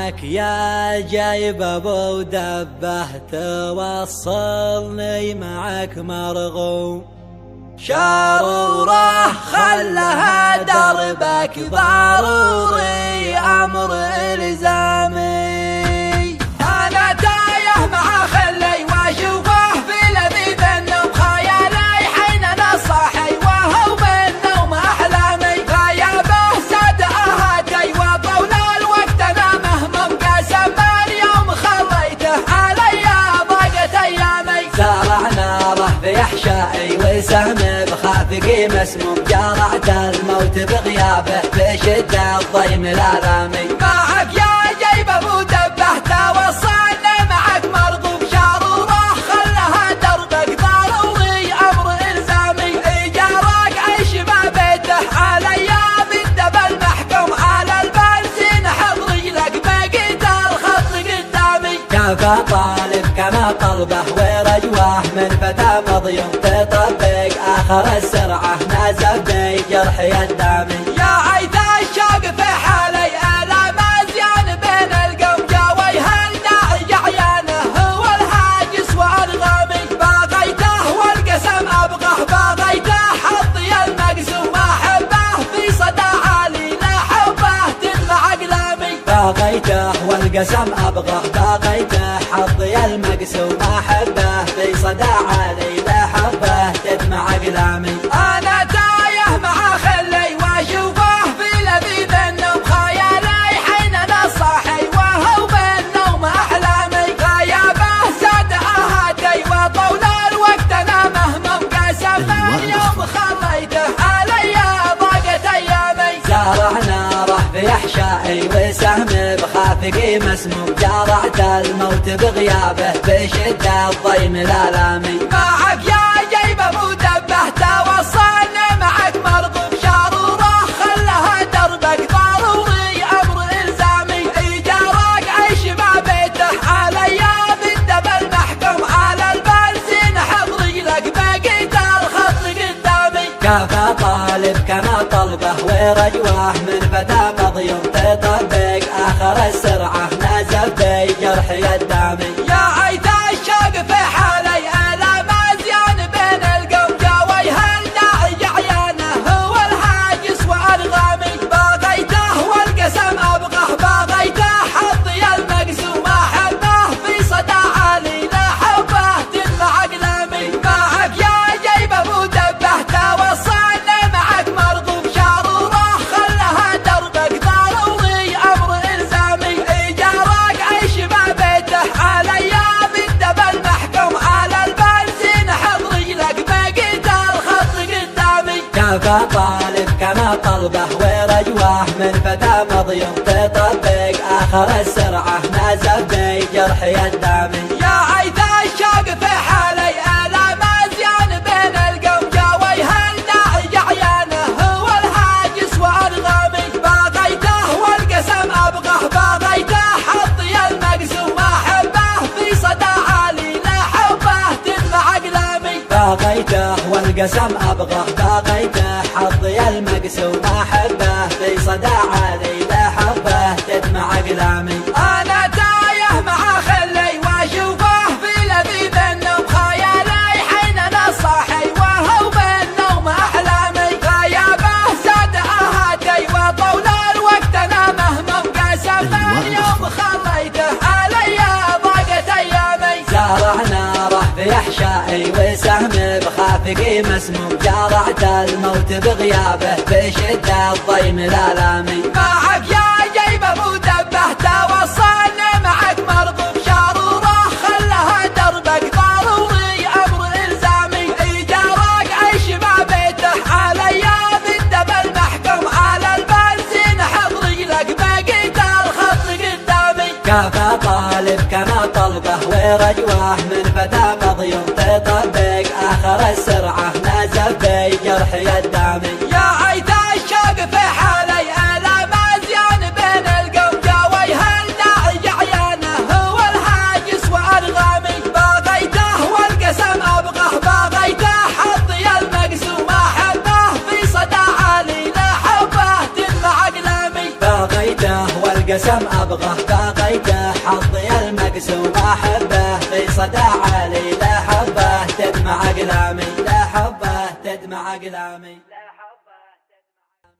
معك يا جايب ابو دبه توصلني معك مرغوم، شروره خلها دربك ضروري امر الزامي. انا تايه مع خلي واشوفه في لذيذ النوم، خيالي حين انا صاحي وهو بالنوم احلامي، غيابه ساد اهاتي وطول الوقت انا مهموم، قسم اليوم خليته علي ضاقت ايامي. زرع ناره في احشائي وسهم بخافقي مسموم، جرعت الموت بغيابه بشده الضيم الالامي. معك يا جيب ابو دبه توصلني معك مرغوب، شروره خلها دربك ضروري امر الزامي، ايجارك عيش ما بيته علي بالدب المحكوم، على البنزين حضري لك بقيت الخط قدامي. كفى طالب كما طلبه ورجوه من فتى مضيوم، تطبق اخر السرعه نازف بجرحي الدامي. يا عيد الشوق في حالي الام ازيان بين القوم، جاوي هل داعي عيانه هو الهاجس وانغامي، باغيته والقسم ابغاه، باغيته حظي المقسوم احبه في صدى عالي لا حبه تدمع اقلامي. باغيته والقسم ابغاه، باغيته حظي المقسوم احبه في صدى عالي لا حبه تدمع اقلامي. انا تايه مع خلي واشوفه في لذيذ النوم، خيالي حين انا صاحي وهو بالنوم احلامي، غيابه ساد اهاتي وطول الوقت انا مهموم، قسم اليوم خليته علي ضاقت ايامي. زرع ناره في احشائي وسهم بخافقي مسموم، جرعت الموت بغيابه بشده الضيم الالامي. معك يا جيب ابو دبه توصلني معك مرغوب، شروره خلها دربك ضروري امر الزامي، ايجارك عيش ما بيته علي بالدب المحكوم، على البنزين حضري لك بقيت الخط قدامي. كفى طالب كما طلبه ورجوه من فتى مضيوم، تطبق اخر السرعه نازف بجرحي الدامي. يا عيد الشوق في حالي الام ازيان بين القوم، جاوي هل داعي عيانه هو الهاجس وانغامي، باغيته والقسم ابغاه، باغيته حظي المقسوم احبه في صدى عالي لا حبه تدمع اقلامي. معك يا جيب ابو دبه توصلني معك مرغوب، شروره خلها دربك ضروري امر الزامي، ايجارك عيش ما بيته علي بالدب المحكوم، على البنزين حضري لك بقيت الخط قدامي. كفى طالب كما طلبه ورجوه من فتى مضيوم، تطبق اخر السرعه نازف بجرحي الدامي. يا عيد الشوق في حالي الام ازيان بين القوم، جاوي هل داعي عيانه هو الهاجس وانغامي، باغيته والقسم ابغاه، باغيته حظي المقسوم احبه في صدى عالي لا حبه تدمع اقلامي. باغيته والقسم ابغاه، باغيته حظي المقسوم احبه في صدى عالي لا حبه تدمع اقلامي. انا تايه مع خلي واشوفه في لذيذ النوم، خيالي حين انا صاحي وهو بالنوم احلامي، غيابه ساد اهاتي وطول الوقت انا مهموم، قسم اليوم خليته علي ضاقت ايامي. زرع ناره في احشائي وسهم بخافقي مسموم، جرعت الموت بغيابه بشده الضيم الالامي. معك يا جيب ابو دبه توصلني معك مرغوب، شروره خلها دربك ضروري امر الزامي، ايجارك عيش ما بيته علي بالدب المحكوم، على البنزين حضري لك بقيت الخط قدامي. كفى طالب كما طلبه ورجوه من فتى مضيوم، تطبق اخر السرعه نازف بجرحي الدامي. يا عيد الشوق في حالي الام ازيان بين القوم، جاوي هل داعي عيانه هو الهاجس وانغامي، باغيته والقسم ابغاه، باغيته حظي المقسوم احبه في صدى عالي لا حبه تدمع اقلامي. باغيته القسم أبغه باغيته حظي المقسوم أحبه في صدى عالي لا حبه تدمع أقلامي لا حبه تدمع أقلامي.